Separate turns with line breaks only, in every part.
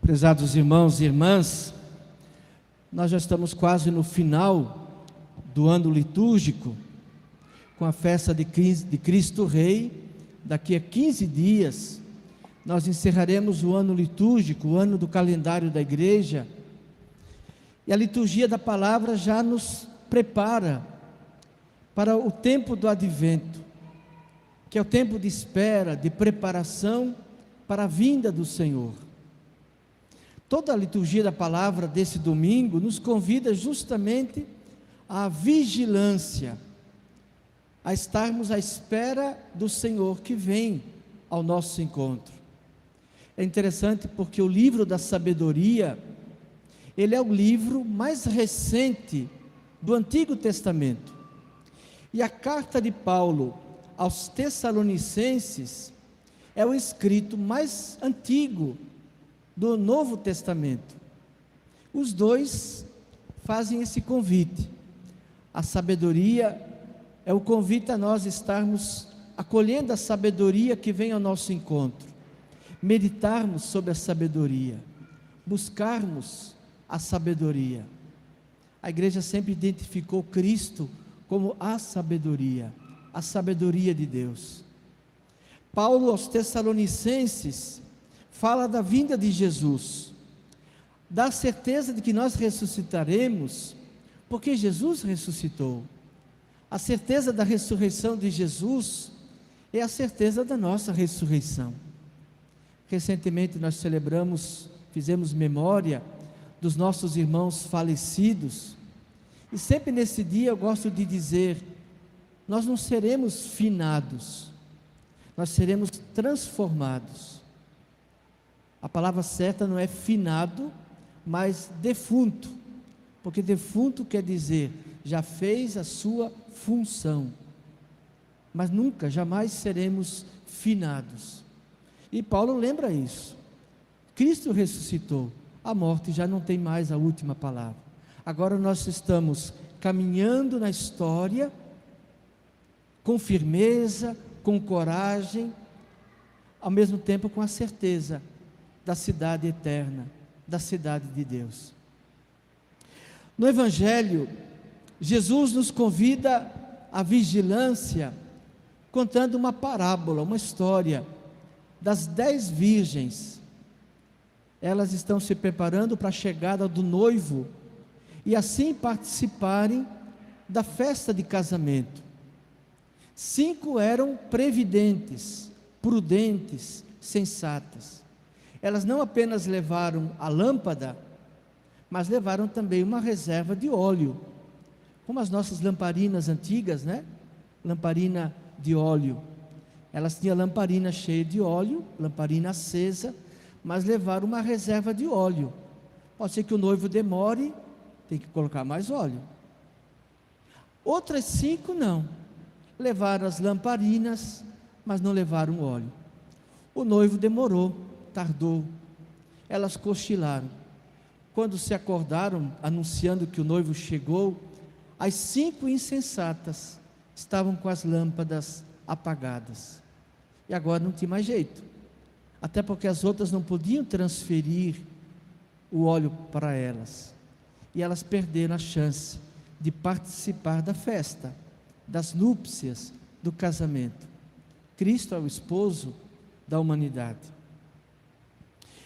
Prezados irmãos e irmãs, nós já estamos quase no final do ano litúrgico, com a festa de Cristo Rei. Daqui a 15 dias, nós encerraremos o ano litúrgico, o ano do calendário da igreja, e a liturgia da palavra já nos prepara para o tempo do advento, que é o tempo de espera, de preparação para a vinda do Senhor. Toda a liturgia da palavra desse domingo nos convida justamente à vigilância, a estarmos à espera do Senhor que vem ao nosso encontro. É interessante porque o livro da sabedoria, ele é o livro mais recente do Antigo Testamento. E a carta de Paulo aos Tessalonicenses é o escrito mais antigo do Novo Testamento. Os dois fazem esse convite. A sabedoria é o convite a nós estarmos acolhendo a sabedoria que vem ao nosso encontro, meditarmos sobre a sabedoria, buscarmos a sabedoria. A igreja sempre identificou Cristo como a sabedoria de Deus. Paulo aos Tessalonicenses fala da vinda de Jesus, da certeza de que nós ressuscitaremos, porque Jesus ressuscitou. A certeza da ressurreição de Jesus é a certeza da nossa ressurreição. Recentemente nós fizemos memória dos nossos irmãos falecidos, e sempre nesse dia eu gosto de dizer, nós não seremos finados, nós seremos transformados. A palavra certa não é finado, mas defunto, porque defunto quer dizer, já fez a sua função, mas nunca, jamais seremos finados. E Paulo lembra isso. Cristo ressuscitou, a morte já não tem mais a última palavra. Agora nós estamos caminhando na história, com firmeza, com coragem, ao mesmo tempo com a certeza da cidade eterna, da cidade de Deus. No Evangelho, Jesus nos convida à vigilância, contando uma parábola, uma história das 10 virgens. Elas estão se preparando para a chegada do noivo e assim participarem da festa de casamento. 5 eram previdentes, prudentes, sensatas. Elas não apenas levaram a lâmpada, mas levaram também uma reserva de óleo, como as nossas lamparinas antigas, né? Lamparina de óleo. Elas tinham a lamparina cheia de óleo, lamparina acesa, mas levaram uma reserva de óleo. Pode ser que o noivo demore, tem que colocar mais óleo. Outras 5 não, levaram as lamparinas, mas não levaram óleo. O noivo demorou, tardou, elas cochilaram. Quando se acordaram, anunciando que o noivo chegou, as 5 insensatas estavam com as lâmpadas apagadas, e agora não tinha mais jeito, até porque as outras não podiam transferir o óleo para elas, e elas perderam a chance de participar da festa, das núpcias, do casamento. Cristo é o esposo da humanidade.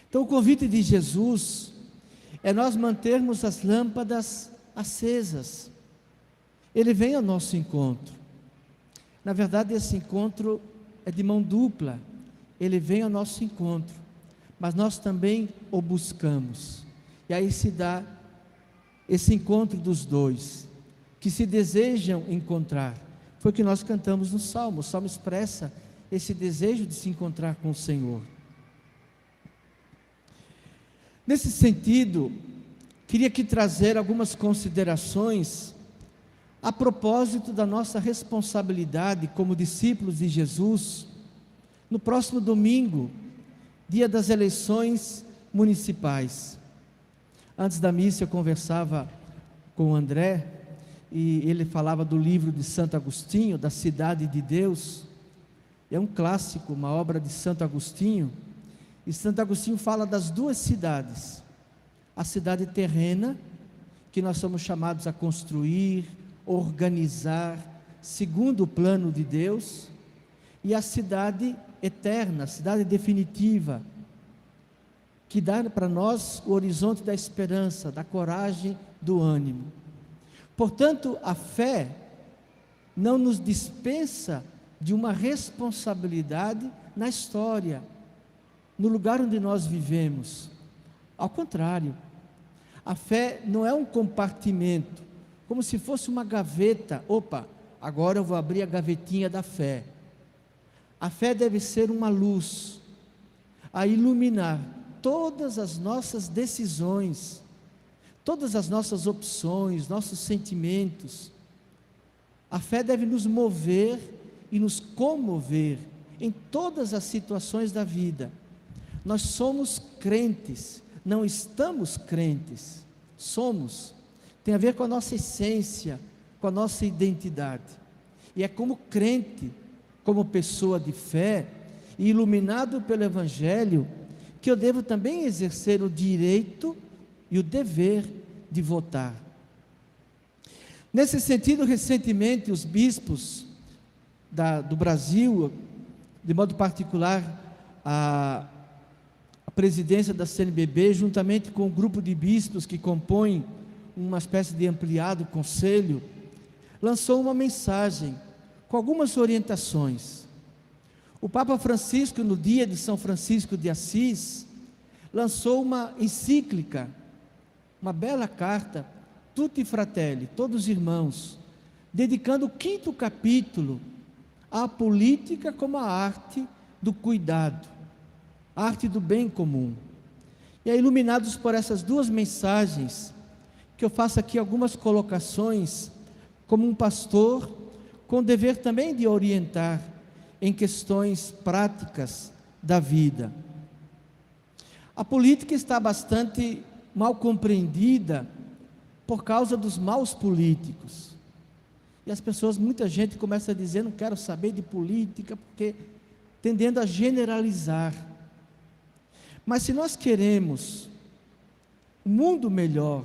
Então o convite de Jesus é nós mantermos as lâmpadas acesas. Ele vem ao nosso encontro. Na verdade, esse encontro é de mão dupla. Ele vem ao nosso encontro, mas nós também o buscamos. E aí se dá esse encontro dos dois, que se desejam encontrar. Foi o que nós cantamos no Salmo. O Salmo expressa esse desejo de se encontrar com o Senhor. Nesse sentido, queria aqui trazer algumas considerações a propósito da nossa responsabilidade como discípulos de Jesus, no próximo domingo, dia das eleições municipais. Antes da missa eu conversava com o André, e ele falava do livro de Santo Agostinho, da Cidade de Deus. É um clássico, uma obra de Santo Agostinho, E Santo Agostinho fala das duas cidades: a cidade terrena, que nós somos chamados a construir, organizar, segundo o plano de Deus, e a cidade eterna, a cidade definitiva, que dá para nós o horizonte da esperança, da coragem, do ânimo. Portanto, a fé não nos dispensa de uma responsabilidade na história, no lugar onde nós vivemos. Ao contrário, a fé não é um compartimento, como se fosse uma gaveta. Opa, agora eu vou abrir a gavetinha da fé. A fé deve ser uma luz a iluminar todas as nossas decisões, todas as nossas opções, nossos sentimentos. A fé deve nos mover e nos comover em todas as situações da vida. Nós somos crentes, não estamos crentes, somos. Tem a ver com a nossa essência, com a nossa identidade. E é como crente, como pessoa de fé, e iluminado pelo Evangelho, que eu devo também exercer o direito e o dever de votar. Nesse sentido, recentemente, os bispos do Brasil, de modo particular, a presidência da CNBB, juntamente com o grupo de bispos que compõem uma espécie de ampliado conselho, lançou uma mensagem com algumas orientações. O Papa Francisco, no dia de São Francisco de Assis, lançou uma encíclica, uma bela carta, Tutti Fratelli, todos irmãos, dedicando o 5º capítulo à política como a arte do cuidado, a arte do bem comum. E aí, iluminados por essas duas mensagens, que eu faço aqui algumas colocações, como um pastor, com o dever também de orientar em questões práticas da vida. A política está bastante mal compreendida por causa dos maus políticos. E as pessoas, muita gente começa a dizer: não quero saber de política, porque tendendo a generalizar. Mas se nós queremos um mundo melhor,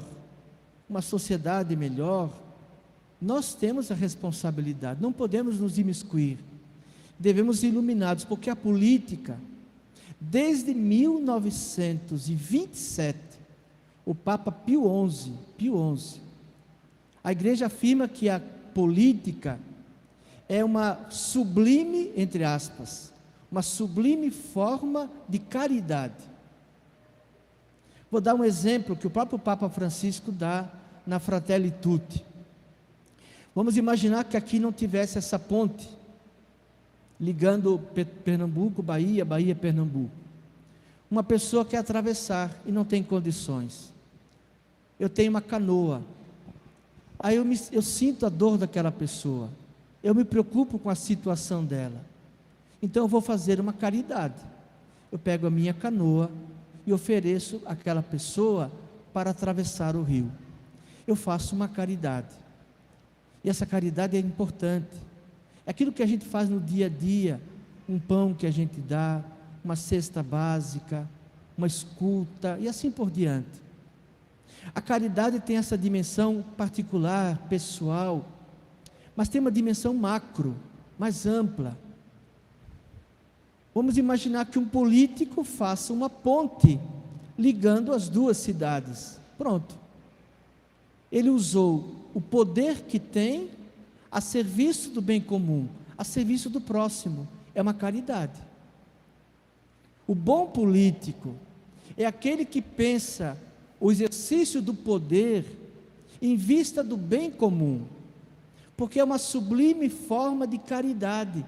uma sociedade melhor, nós temos a responsabilidade, não podemos nos imiscuir, devemos ser iluminados, porque a política, desde 1927, o Papa Pio XI, a igreja afirma que a política é uma sublime, entre aspas, uma sublime forma de caridade. Vou dar um exemplo que o próprio Papa Francisco dá na Fratelli Tutti. Vamos imaginar que aqui não tivesse essa ponte ligando Pernambuco, Bahia, Pernambuco. Uma pessoa quer atravessar e não tem condições. Eu tenho uma canoa. Aí eu sinto a dor daquela pessoa. Eu me preocupo com a situação dela. Então eu vou fazer uma caridade. Eu pego a minha canoa e ofereço àquela pessoa para atravessar o rio. Eu faço uma caridade. E essa caridade é importante. É aquilo que a gente faz no dia a dia, um pão que a gente dá, uma cesta básica, uma escuta e assim por diante. A caridade tem essa dimensão particular, pessoal, mas tem uma dimensão macro, mais ampla. Vamos imaginar que um político faça uma ponte ligando as duas cidades. Pronto. Ele usou o poder que tem a serviço do bem comum, a serviço do próximo. É uma caridade. O bom político é aquele que pensa o exercício do poder em vista do bem comum, porque é uma sublime forma de caridade.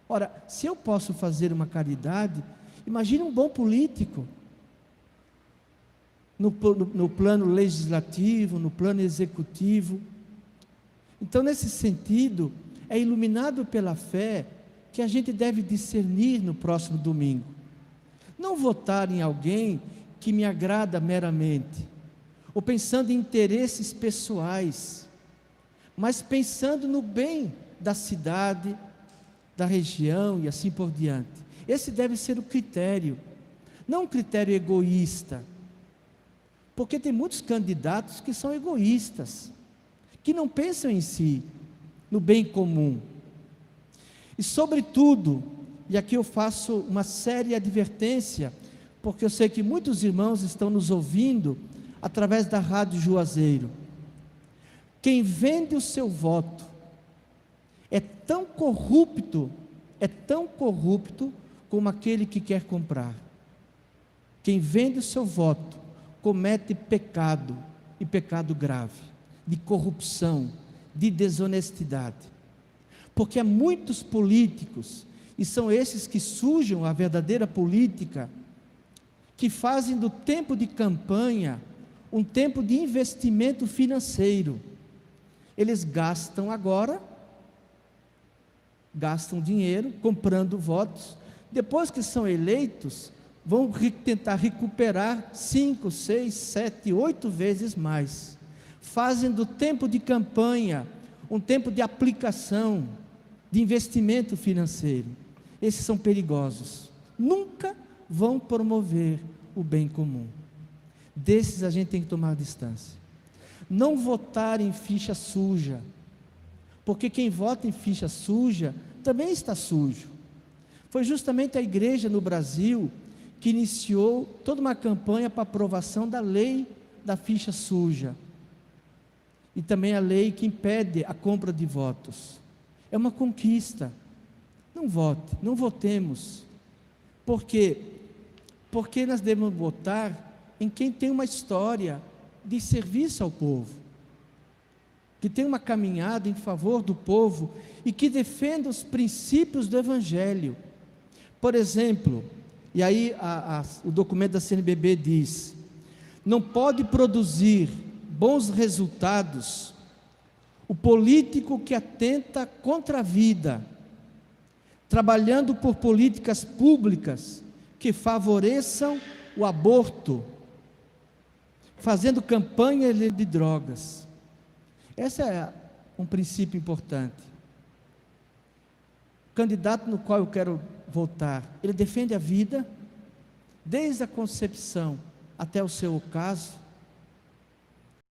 Ora, se eu posso fazer uma caridade, imagine um bom político, no plano legislativo, no plano executivo. Então, nesse sentido, é iluminado pela fé que a gente deve discernir no próximo domingo. Não votar em alguém que me agrada meramente, ou pensando em interesses pessoais, mas pensando no bem da cidade, da região e assim por diante. Esse deve ser o critério. não um critério egoísta, porque tem muitos candidatos que são egoístas, que não pensam em si, no bem comum. E sobretudo, e aqui eu faço uma séria advertência, porque eu sei que muitos irmãos estão nos ouvindo através da Rádio Juazeiro. Quem vende o seu voto é tão corrupto como aquele que quer comprar. Quem vende o seu voto comete pecado, e pecado grave, de corrupção, de desonestidade. Porque há muitos políticos, e são esses que sujam a verdadeira política, que fazem do tempo de campanha um tempo de investimento financeiro. Eles gastam agora, gastam dinheiro comprando votos, depois que são eleitos, vão tentar recuperar 5, 6, 7, 8 vezes mais. Fazem do tempo de campanha um tempo de aplicação, de investimento financeiro. Esses são perigosos, nunca vão promover o bem comum. Desses a gente tem que tomar distância. Não votar em ficha suja, porque quem vota em ficha suja também está sujo. Foi justamente a igreja no Brasil que iniciou toda uma campanha para aprovação da lei da ficha suja, e também a lei que impede a compra de votos. É uma conquista. Não vote, não votemos. Por quê? Porque nós devemos votar em quem tem uma história de serviço ao povo, que tem uma caminhada em favor do povo e que defenda os princípios do Evangelho. Por exemplo, e aí o documento da CNBB diz: não pode produzir bons resultados o político que atenta contra a vida, trabalhando por políticas públicas que favoreçam o aborto, fazendo campanha de drogas. Esse é um princípio importante. O candidato no qual eu quero votar, ele defende a vida, desde a concepção até o seu ocaso.